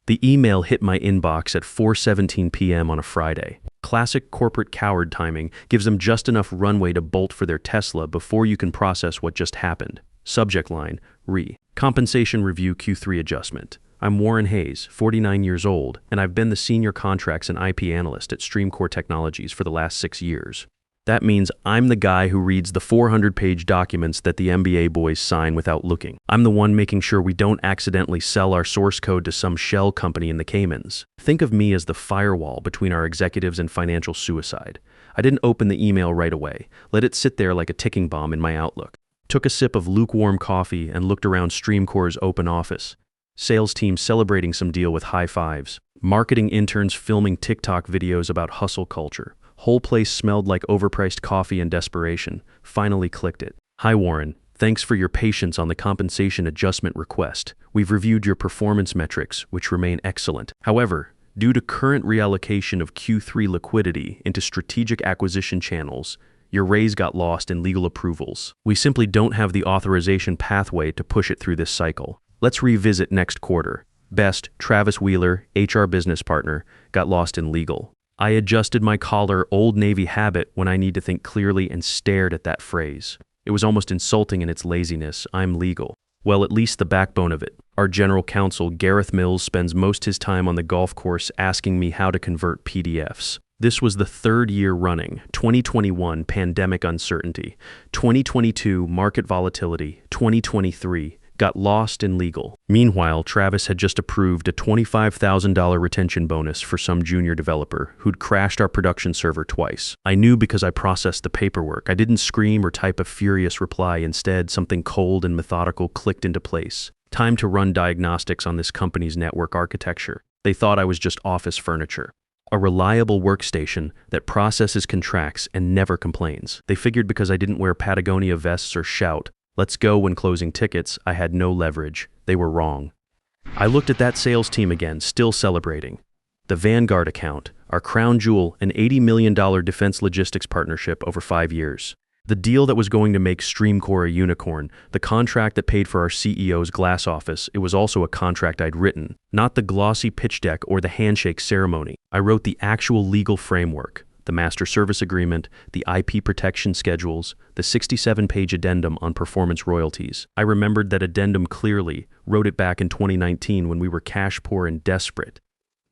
The email hit my inbox at 4:17 p.m. on a Friday. Classic corporate coward timing gives them just enough runway to bolt for their Tesla before you can process what just happened. Subject line, Compensation Review Q3 Adjustment. I'm Warren Hayes, 49 years old, and I've been the Senior Contracts and IP Analyst at StreamCore Technologies for the last 6 years. That means I'm the guy who reads the 400-page documents that the MBA boys sign without looking. I'm the one making sure we don't accidentally sell our source code to some shell company in the Caymans. Think of me as the firewall between our executives and financial suicide. I didn't open the email right away. Let it sit there like a ticking bomb in my Outlook. Took a sip of lukewarm coffee and looked around StreamCore's open office. Sales team celebrating some deal with high fives. Marketing interns filming TikTok videos about hustle culture. Whole place smelled like overpriced coffee and desperation. Finally clicked it. Hi Warren, thanks for your patience on the compensation adjustment request. We've reviewed your performance metrics, which remain excellent. However, due to current reallocation of Q3 liquidity into strategic acquisition channels, your raise got lost in legal approvals. We simply don't have the authorization pathway to push it through this cycle. Let's revisit next quarter. Best, Travis Wheeler, HR business partner, got lost in legal. I adjusted my collar Old Navy habit when I need to think clearly and stared at that phrase. It was almost insulting in its laziness. I'm legal. Well, at least the backbone of it. Our general counsel, Gareth Mills, spends most his time on the golf course asking me how to convert PDFs. This was the third year running. 2021, pandemic uncertainty. 2022, market volatility. 2023, got lost in legal. Meanwhile, Travis had just approved a $25,000 retention bonus for some junior developer who'd crashed our production server twice. I knew because I processed the paperwork. I didn't scream or type a furious reply. Instead, something cold and methodical clicked into place. Time to run diagnostics on this company's network architecture. They thought I was just office furniture. A reliable workstation that processes contracts and never complains. They figured because I didn't wear Patagonia vests or shout, "Let's go," when closing tickets, I had no leverage. They were wrong. I looked at that sales team again, still celebrating. The Vanguard account, our crown jewel, an $80 million defense logistics partnership over 5 years. The deal that was going to make StreamCore a unicorn, the contract that paid for our CEO's glass office, it was also a contract I'd written. Not the glossy pitch deck or the handshake ceremony. I wrote the actual legal framework. The master service agreement, the IP protection schedules, the 67-page addendum on performance royalties. I remembered that addendum clearly, wrote it back in 2019 when we were cash poor and desperate.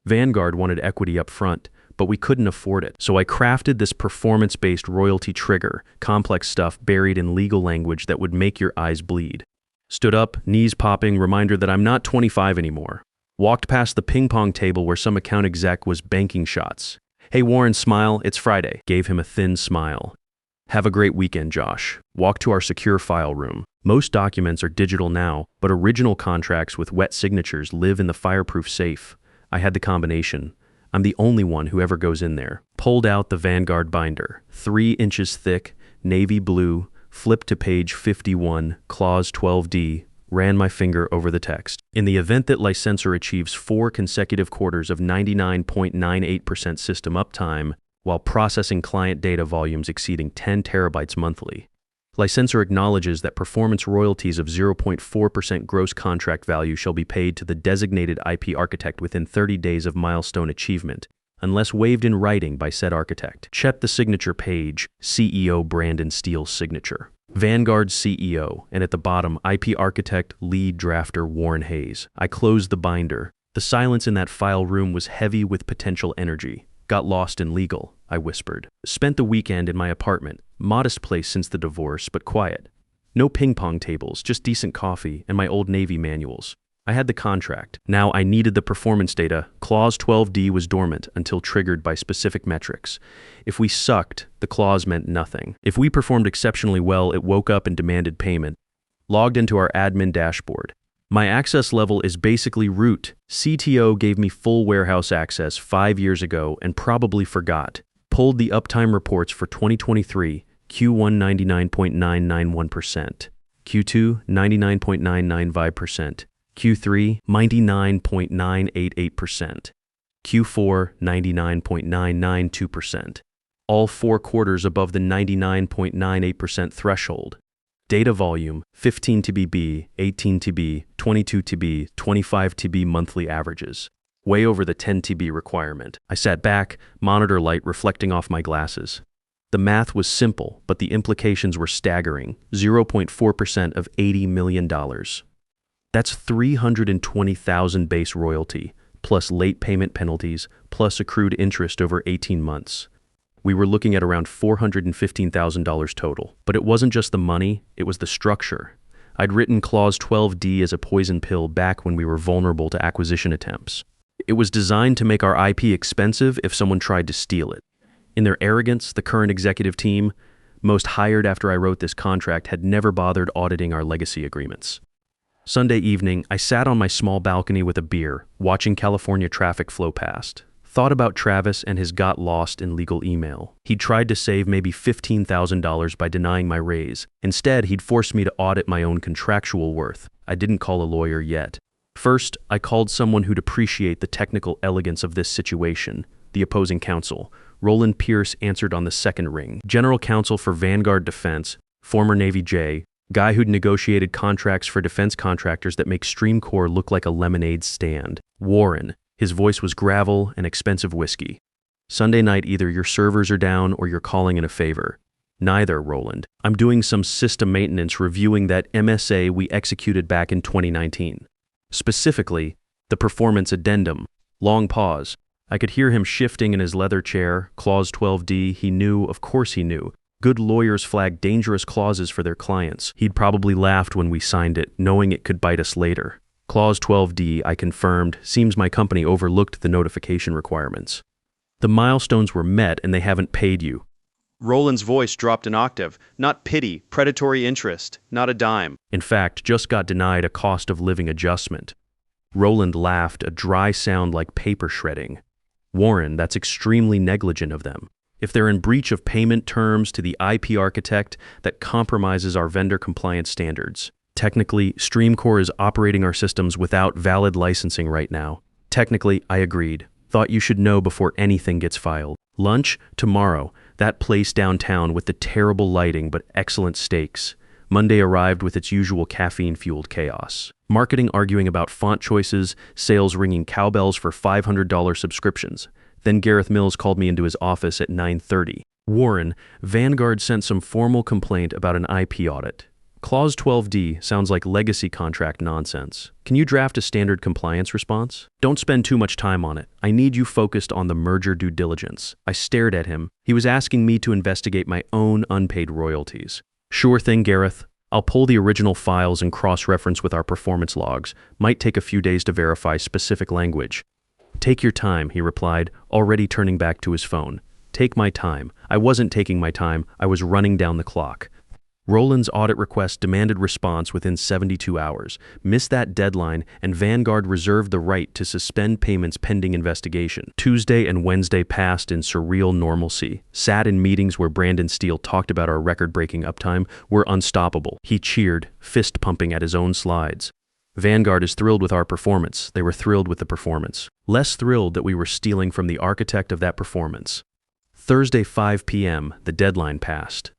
Vanguard wanted equity up front, but we couldn't afford it. So I crafted this performance-based royalty trigger, complex stuff buried in legal language that would make your eyes bleed. Stood up, knees popping, reminder that I'm not 25 anymore. Walked past the ping pong table where some account exec was banking shots. "Hey Warren, smile, it's Friday." Gave him a thin smile. "Have a great weekend, Josh." Walked to our secure file room. Most documents are digital now, but original contracts with wet signatures live in the fireproof safe. I had the combination. I'm the only one who ever goes in there. Pulled out the Vanguard binder, 3 inches thick, navy blue, flipped to page 51, clause 12D, ran my finger over the text. In the event that licensor achieves 4 consecutive quarters of 99.98% system uptime while processing client data volumes exceeding 10 terabytes monthly, licensor acknowledges that performance royalties of 0.4% gross contract value shall be paid to the designated IP architect within 30 days of milestone achievement, unless waived in writing by said architect. Check the signature page, CEO Brandon Steele's signature. Vanguard CEO, and at the bottom, IP architect, lead drafter Warren Hayes. I closed the binder. The silence in that file room was heavy with potential energy. "Got lost in legal," I whispered. Spent the weekend in my apartment. Modest place since the divorce, but quiet. No ping pong tables, just decent coffee and my Old Navy manuals. I had the contract. Now I needed the performance data. Clause 12D was dormant until triggered by specific metrics. If we sucked, the clause meant nothing. If we performed exceptionally well, it woke up and demanded payment. Logged into our admin dashboard. My access level is basically root. CTO gave me full warehouse access 5 years ago and probably forgot. Pulled the uptime reports for 2023, Q1 99.991%, Q2 99.995%, Q3 99.988%, Q4 99.992%. All 4 quarters above the 99.98% threshold. Data volume 15 TB, 18 TB, 22 TB, 25 TB monthly averages. way over the 10 TB requirement. I sat back, monitor light reflecting off my glasses. The math was simple, but the implications were staggering. 0.4% of $80 million. That's 320,000 base royalty, plus late payment penalties, plus accrued interest over 18 months. We were looking at around $415,000 total. But it wasn't just the money, it was the structure. I'd written Clause 12D as a poison pill back when we were vulnerable to acquisition attempts. It was designed to make our IP expensive if someone tried to steal it. In their arrogance, the current executive team, most hired after I wrote this contract, had never bothered auditing our legacy agreements. Sunday evening, I sat on my small balcony with a beer, watching California traffic flow past. Thought about Travis and his got lost in legal email. He'd tried to save maybe $15,000 by denying my raise. Instead, he'd forced me to audit my own contractual worth. I didn't call a lawyer yet. First, I called someone who'd appreciate the technical elegance of this situation, the opposing counsel. Roland Pierce answered on the second ring. General counsel for Vanguard Defense, former Navy J, guy who'd negotiated contracts for defense contractors that make StreamCorps look like a lemonade stand. Warren. His voice was gravel and expensive whiskey. Sunday night, either your servers are down or you're calling in a favor. Neither, Roland. I'm doing some system maintenance reviewing that MSA we executed back in 2019. Specifically, the performance addendum. Long pause. I could hear him shifting in his leather chair. Clause 12D, he knew, of course he knew. Good lawyers flag dangerous clauses for their clients. He'd probably laughed when we signed it, knowing it could bite us later. Clause 12D, I confirmed, seems my company overlooked the notification requirements. The milestones were met and they haven't paid you. Roland's voice dropped an octave. Not pity, predatory interest, not a dime. In fact, just got denied a cost of living adjustment. Roland laughed, a dry sound like paper shredding. Warren, that's extremely negligent of them. If they're in breach of payment terms to the IP architect, that compromises our vendor compliance standards. Technically, StreamCorps is operating our systems without valid licensing right now. Technically, I agreed. Thought you should know before anything gets filed. Lunch? Tomorrow. That place downtown with the terrible lighting but excellent steaks. Monday arrived with its usual caffeine-fueled chaos. Marketing arguing about font choices, sales ringing cowbells for $500 subscriptions. Then Gareth Mills called me into his office at 9:30. Warren, Vanguard sent some formal complaint about an IP audit. Clause 12D sounds like legacy contract nonsense. Can you draft a standard compliance response? Don't spend too much time on it. I need you focused on the merger due diligence. I stared at him. He was asking me to investigate my own unpaid royalties. Sure thing, Gareth. I'll pull the original files and cross-reference with our performance logs. Might take a few days to verify specific language. Take your time, he replied, already turning back to his phone. Take my time. I wasn't taking my time. I was running down the clock. Roland's audit request demanded response within 72 hours. Missed that deadline, and Vanguard reserved the right to suspend payments pending investigation. Tuesday and Wednesday passed in surreal normalcy. Sat in meetings where Brandon Steele talked about our record-breaking uptime. We're unstoppable. He cheered, fist-pumping at his own slides. Vanguard is thrilled with our performance. They were thrilled with the performance. Less thrilled that we were stealing from the architect of that performance. Thursday, 5 p.m., the deadline passed.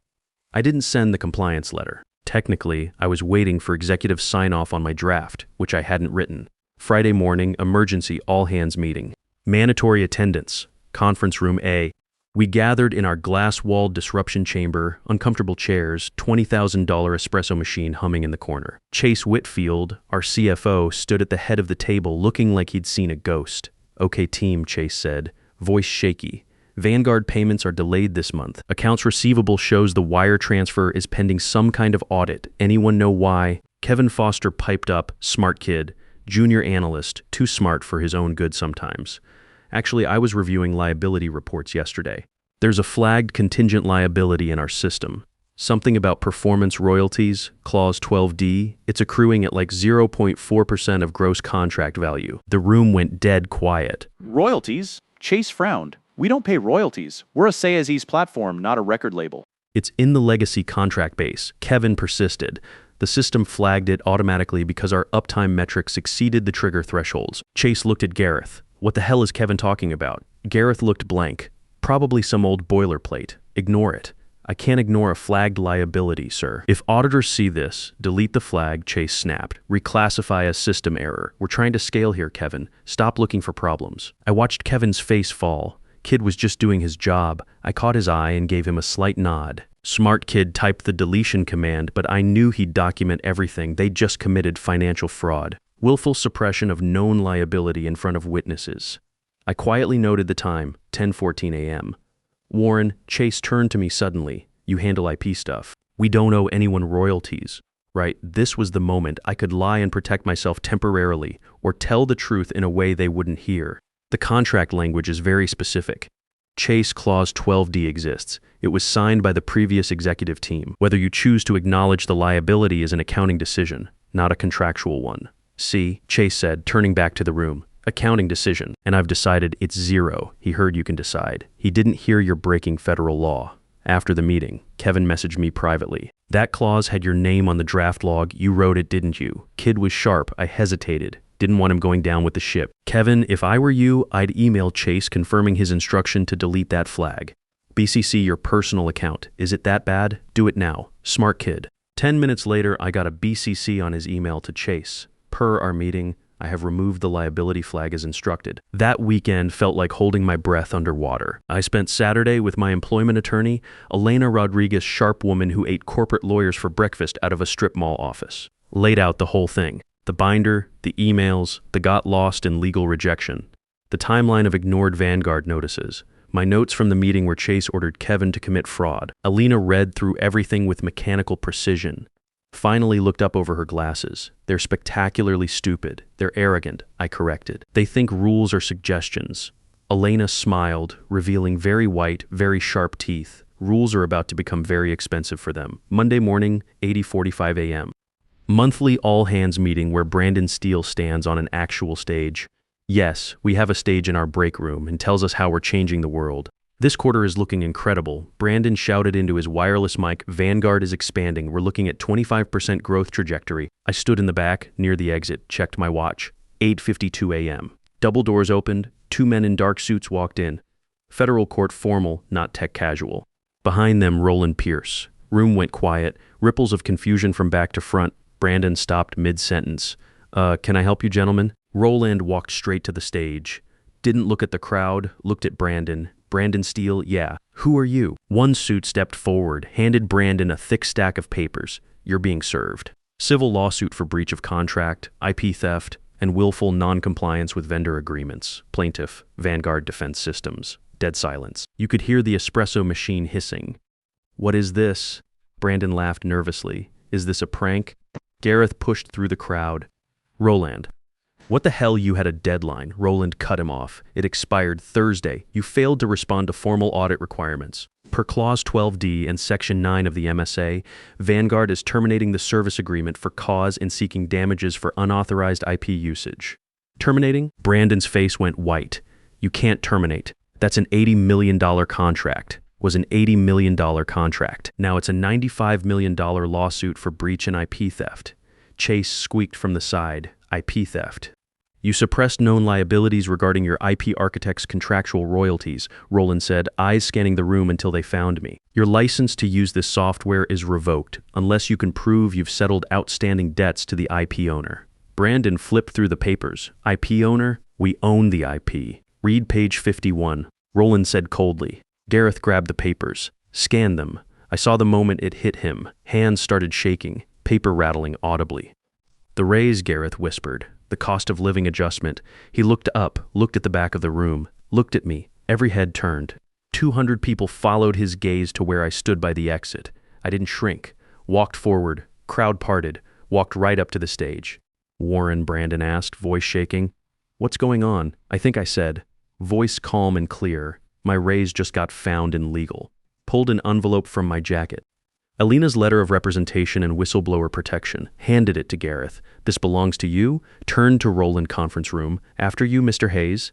I didn't send the compliance letter. Technically, I was waiting for executive sign-off on my draft, which I hadn't written. Friday morning, emergency all-hands meeting. Mandatory attendance. Conference room A. We gathered in our glass-walled disruption chamber, uncomfortable chairs, $20,000 espresso machine humming in the corner. Chase Whitfield, our CFO, stood at the head of the table looking like he'd seen a ghost. Okay, team, Chase said, voice shaky. Vanguard payments are delayed this month. Accounts receivable shows the wire transfer is pending some kind of audit. Anyone know why? Kevin Foster piped up, smart kid, junior analyst, too smart for his own good sometimes. Actually, I was reviewing liability reports yesterday. There's a flagged contingent liability in our system. Something about performance royalties, Clause 12D, it's accruing at like 0.4% of gross contract value. The room went dead quiet. Royalties? Chase frowned. We don't pay royalties. We're a say-as-is platform, not a record label. It's in the legacy contract base. Kevin persisted. The system flagged it automatically because our uptime metrics exceeded the trigger thresholds. Chase looked at Gareth. What the hell is Kevin talking about? Gareth looked blank. Probably some old boilerplate. Ignore it. I can't ignore a flagged liability, sir. If auditors see this, delete the flag, Chase snapped. Reclassify as system error. We're trying to scale here, Kevin. Stop looking for problems. I watched Kevin's face fall. Kid was just doing his job. I caught his eye and gave him a slight nod. Smart kid typed the deletion command, but I knew he'd document everything. They just committed financial fraud. Willful suppression of known liability in front of witnesses. I quietly noted the time, 10:14 a.m. Warren, Chase turned to me suddenly. You handle IP stuff. We don't owe anyone royalties. Right, this was the moment I could lie and protect myself temporarily, or tell the truth in a way they wouldn't hear. The contract language is very specific. Chase Clause 12D exists. It was signed by the previous executive team. Whether you choose to acknowledge the liability is an accounting decision, not a contractual one. See, Chase said, turning back to the room. Accounting decision, and I've decided it's zero. He heard you can decide. He didn't hear you're breaking federal law. After the meeting, Kevin messaged me privately. That clause had your name on the draft log. You wrote it, didn't you? Kid was sharp. I hesitated. Didn't want him going down with the ship. Kevin, if I were you, I'd email Chase confirming his instruction to delete that flag. BCC your personal account. Is it that bad? Do it now. Smart kid. 10 minutes later, I got a BCC on his email to Chase. Per our meeting, I have removed the liability flag as instructed. That weekend felt like holding my breath underwater. I spent Saturday with my employment attorney, Elena Rodriguez, sharp woman who ate corporate lawyers for breakfast out of a strip mall office. Laid out the whole thing. The binder, the emails, the got lost in legal rejection. The timeline of ignored Vanguard notices. My notes from the meeting where Chase ordered Kevin to commit fraud. Elena read through everything with mechanical precision. Finally looked up over her glasses. They're spectacularly stupid. They're arrogant, I corrected. They think rules are suggestions. Elena smiled, revealing very white, very sharp teeth. Rules are about to become very expensive for them. Monday morning, 8:45 a.m. Monthly all-hands meeting where Brandon Steele stands on an actual stage. Yes, we have a stage in our break room and tells us how we're changing the world. This quarter is looking incredible. Brandon shouted into his wireless mic, Vanguard is expanding. We're looking at 25% growth trajectory. I stood in the back, near the exit, checked my watch. 8:52 a.m. Double doors opened. 2 men in dark suits walked in. Federal court formal, not tech casual. Behind them, Roland Pierce. Room went quiet. Ripples of confusion from back to front. Brandon stopped mid-sentence. Can I help you, gentlemen? Roland walked straight to the stage. Didn't look at the crowd, looked at Brandon. Brandon Steele, yeah. Who are you? One suit stepped forward, handed Brandon a thick stack of papers. You're being served. Civil lawsuit for breach of contract, IP theft, and willful non-compliance with vendor agreements. Plaintiff, Vanguard Defense Systems. Dead silence. You could hear the espresso machine hissing. What is this? Brandon laughed nervously. Is this a prank? Gareth pushed through the crowd. Roland. What the hell, you had a deadline. Roland cut him off. It expired Thursday. You failed to respond to formal audit requirements. Per Clause 12D and Section 9 of the MSA, Vanguard is terminating the service agreement for cause and seeking damages for unauthorized IP usage. Terminating? Brandon's face went white. You can't terminate. That's an $80 million contract. Was an $80 million contract. Now it's a $95 million lawsuit for breach and IP theft. Chase squeaked from the side. IP theft. You suppressed known liabilities regarding your IP architect's contractual royalties, Roland said, eyes scanning the room until they found me. Your license to use this software is revoked, unless you can prove you've settled outstanding debts to the IP owner. Brandon flipped through the papers. IP owner? We own the IP. Read page 51. Roland said coldly. Gareth grabbed the papers. Scanned them. I saw the moment it hit him. Hands started shaking, paper rattling audibly. The raise, Gareth whispered. The cost of living adjustment. He looked up, looked at the back of the room, looked at me. Every head turned. 200 people followed his gaze to where I stood by the exit. I didn't shrink. Walked forward. Crowd parted. Walked right up to the stage. Warren, Brandon asked, voice shaking. What's going on? I think I said. Voice calm and clear. My raise just got found in legal. Pulled an envelope from my jacket. Elena's letter of representation and whistleblower protection. Handed it to Gareth. This belongs to you. Turned to Roland conference room. After you, Mr. Hayes.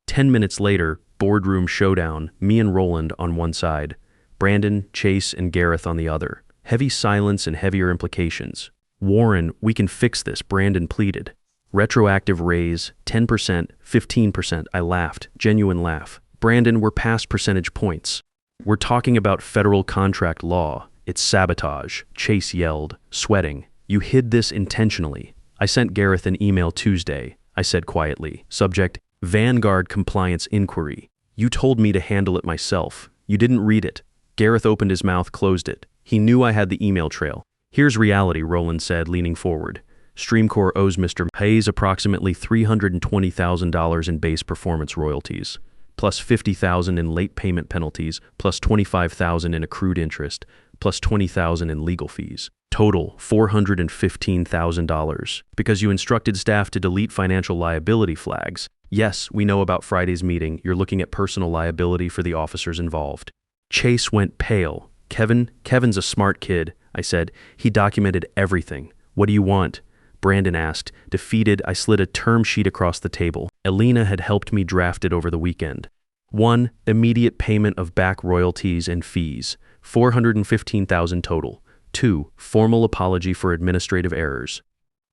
10 minutes later, boardroom showdown. Me and Roland on one side. Brandon, Chase, and Gareth on the other. Heavy silence and heavier implications. Warren, we can fix this, Brandon pleaded. Retroactive raise, 10%, 15%. I laughed. Genuine laugh. Brandon, we're past percentage points. We're talking about federal contract law. It's sabotage, Chase yelled, sweating. You hid this intentionally. I sent Gareth an email Tuesday, I said quietly. Subject, Vanguard Compliance Inquiry. You told me to handle it myself. You didn't read it. Gareth opened his mouth, closed it. He knew I had the email trail. Here's reality, Roland said, leaning forward. Streamcore owes Mr. Hayes approximately $320,000 in base performance royalties, plus $50,000 in late payment penalties, plus $25,000 in accrued interest, plus $20,000 in legal fees. Total, $415,000. Because you instructed staff to delete financial liability flags. Yes, we know about Friday's meeting. You're looking at personal liability for the officers involved. Chase went pale. Kevin's a smart kid, I said. He documented everything. What do you want? Brandon asked. Defeated, I slid a term sheet across the table. Elena had helped me draft it over the weekend. 1. Immediate payment of back royalties and fees. $415,000 total. 2. Formal apology for administrative errors.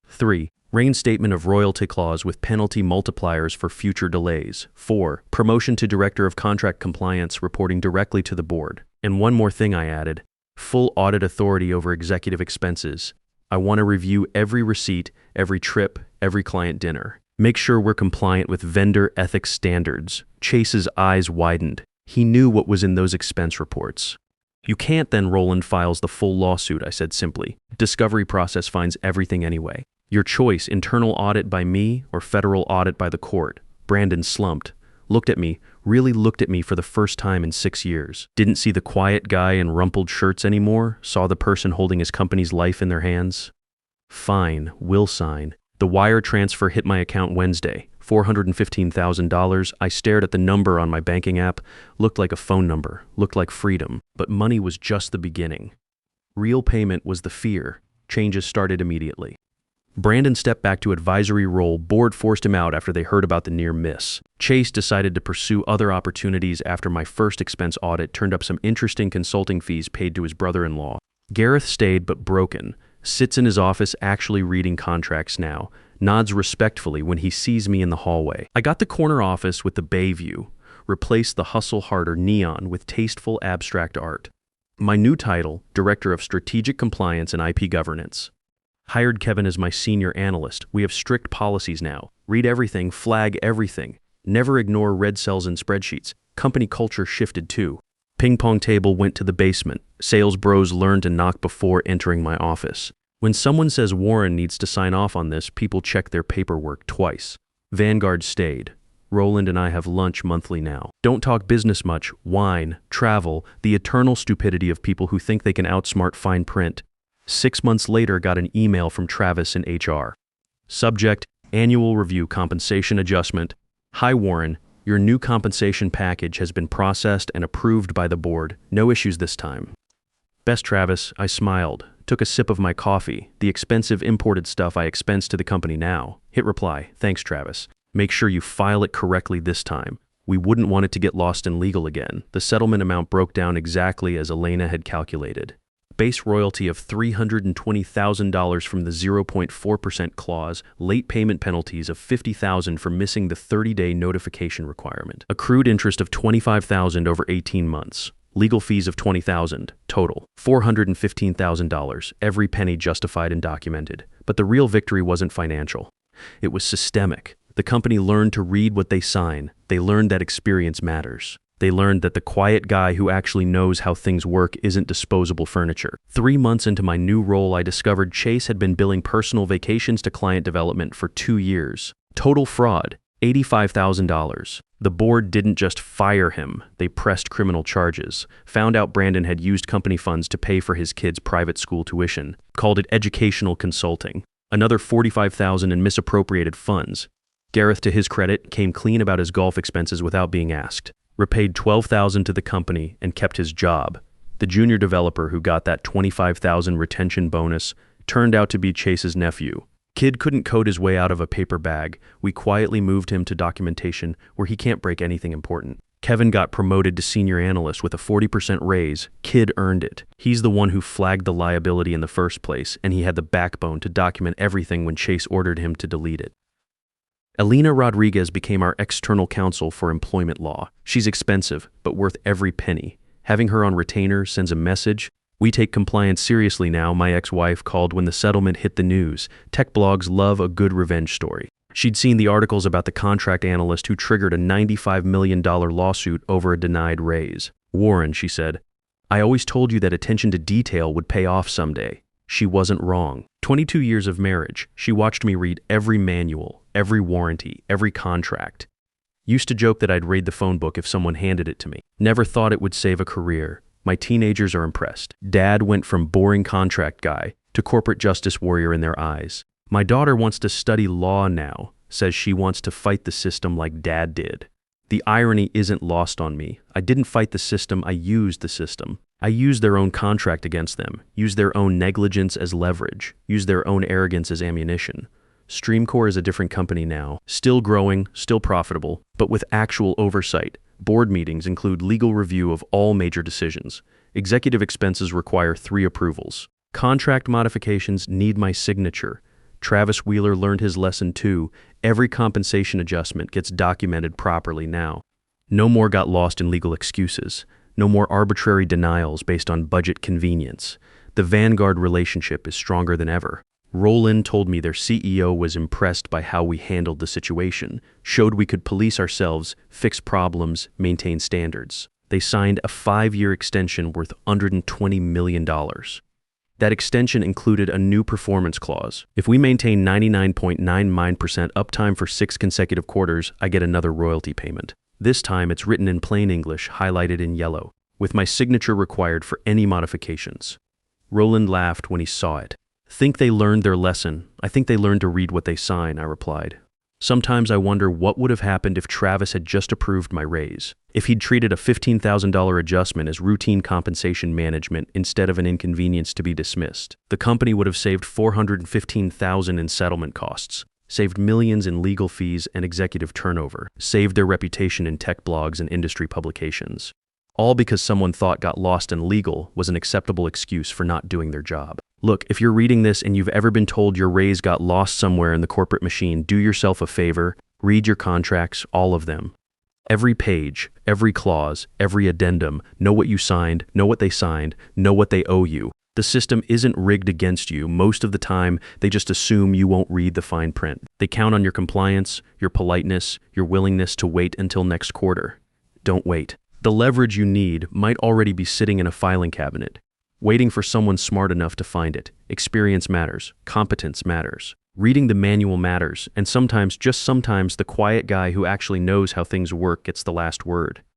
3. Reinstatement of royalty clause with penalty multipliers for future delays. 4. Promotion to Director of Contract Compliance reporting directly to the board. And one more thing I added. Full audit authority over executive expenses. I want to review every receipt, every trip, every client dinner. Make sure we're compliant with vendor ethics standards. Chase's eyes widened. He knew what was in those expense reports. You can't, then Roland files the full lawsuit, I said simply. Discovery process finds everything anyway. Your choice, internal audit by me or federal audit by the court. Brandon slumped, looked at me, really looked at me for the first time in 6 years. Didn't see the quiet guy in rumpled shirts anymore, saw the person holding his company's life in their hands. Fine, will sign. The wire transfer hit my account Wednesday, $415,000. I stared at the number on my banking app, looked like a phone number, looked like freedom, but money was just the beginning. Real payment was the fear. Changes started immediately. Brandon stepped back to advisory role. Board forced him out after they heard about the near miss. Chase decided to pursue other opportunities after my first expense audit turned up some interesting consulting fees paid to his brother-in-law. Gareth stayed but broken, sits in his office actually reading contracts now, nods respectfully when he sees me in the hallway. I got the corner office with the bay view, replaced the hustle harder neon with tasteful abstract art. My new title, Director of Strategic Compliance and IP Governance. Hired Kevin as my senior analyst. We have strict policies now. Read everything, flag everything. Never ignore red cells in spreadsheets. Company culture shifted too. Ping pong table went to the basement. Sales bros learned to knock before entering my office. When someone says Warren needs to sign off on this, people check their paperwork twice. Vanguard stayed. Roland and I have lunch monthly now. Don't talk business much. Wine, travel, the eternal stupidity of people who think they can outsmart fine print. 6 months later, got an email from Travis in HR. Subject, annual review compensation adjustment. Hi Warren, your new compensation package has been processed and approved by the board. No issues this time. Best Travis, I smiled, took a sip of my coffee, the expensive imported stuff I expense to the company now. Hit reply, thanks Travis. Make sure you file it correctly this time. We wouldn't want it to get lost in legal again. The settlement amount broke down exactly as Elena had calculated. Base royalty of $320,000 from the 0.4% clause, late payment penalties of $50,000 for missing the 30-day notification requirement, accrued interest of $25,000 over 18 months, legal fees of $20,000, total, $415,000, every penny justified and documented. But the real victory wasn't financial. It was systemic. The company learned to read what they sign. They learned that experience matters. They learned that the quiet guy who actually knows how things work isn't disposable furniture. 3 months into my new role, I discovered Chase had been billing personal vacations to client development for 2 years. Total fraud, $85,000. The board didn't just fire him, they pressed criminal charges. Found out Brandon had used company funds to pay for his kids' private school tuition. Called it educational consulting. Another $45,000 in misappropriated funds. Gareth, to his credit, came clean about his golf expenses without being asked. Repaid $12,000 to the company and kept his job. The junior developer who got that $25,000 retention bonus turned out to be Chase's nephew. Kid couldn't code his way out of a paper bag. We quietly moved him to documentation where he can't break anything important. Kevin got promoted to senior analyst with a 40% raise. Kid earned it. He's the one who flagged the liability in the first place, and he had the backbone to document everything when Chase ordered him to delete it. Elena Rodriguez became our external counsel for employment law. She's expensive, but worth every penny. Having her on retainer sends a message. We take compliance seriously now, my ex-wife called when the settlement hit the news. Tech blogs love a good revenge story. She'd seen the articles about the contract analyst who triggered a $95 million lawsuit over a denied raise. Warren, she said, I always told you that attention to detail would pay off someday. She wasn't wrong. 22 years of marriage, she watched me read every manual, every warranty, every contract. Used to joke that I'd raid the phone book if someone handed it to me. Never thought it would save a career. My teenagers are impressed. Dad went from boring contract guy to corporate justice warrior in their eyes. My daughter wants to study law now, says she wants to fight the system like Dad did. The irony isn't lost on me. I didn't fight the system, I used the system. I used their own contract against them, used their own negligence as leverage, used their own arrogance as ammunition. StreamCore is a different company now, still growing, still profitable, but with actual oversight. Board meetings include legal review of all major decisions. Executive expenses require 3 approvals. Contract modifications need my signature. Travis Wheeler learned his lesson too. Every compensation adjustment gets documented properly now. No more got lost in legal excuses. No more arbitrary denials based on budget convenience. The Vanguard relationship is stronger than ever. Roland told me their CEO was impressed by how we handled the situation, showed we could police ourselves, fix problems, maintain standards. They signed a 5-year extension worth $120 million. That extension included a new performance clause. If we maintain 99.99% uptime for 6 consecutive quarters, I get another royalty payment. This time it's written in plain English, highlighted in yellow, with my signature required for any modifications. Roland laughed when he saw it. Think they learned their lesson. I think they learned to read what they sign, I replied. Sometimes I wonder what would have happened if Travis had just approved my raise. If he'd treated a $15,000 adjustment as routine compensation management instead of an inconvenience to be dismissed. The company would have saved $415,000 in settlement costs, saved millions in legal fees and executive turnover, saved their reputation in tech blogs and industry publications. All because someone thought got lost in legal was an acceptable excuse for not doing their job. Look, if you're reading this and you've ever been told your raise got lost somewhere in the corporate machine, do yourself a favor, read your contracts, all of them. Every page, every clause, every addendum, know what you signed, know what they signed, know what they owe you. The system isn't rigged against you. Most of the time, they just assume you won't read the fine print. They count on your compliance, your politeness, your willingness to wait until next quarter. Don't wait. The leverage you need might already be sitting in a filing cabinet, waiting for someone smart enough to find it. Experience matters. Competence matters. Reading the manual matters, and sometimes, just sometimes, the quiet guy who actually knows how things work gets the last word.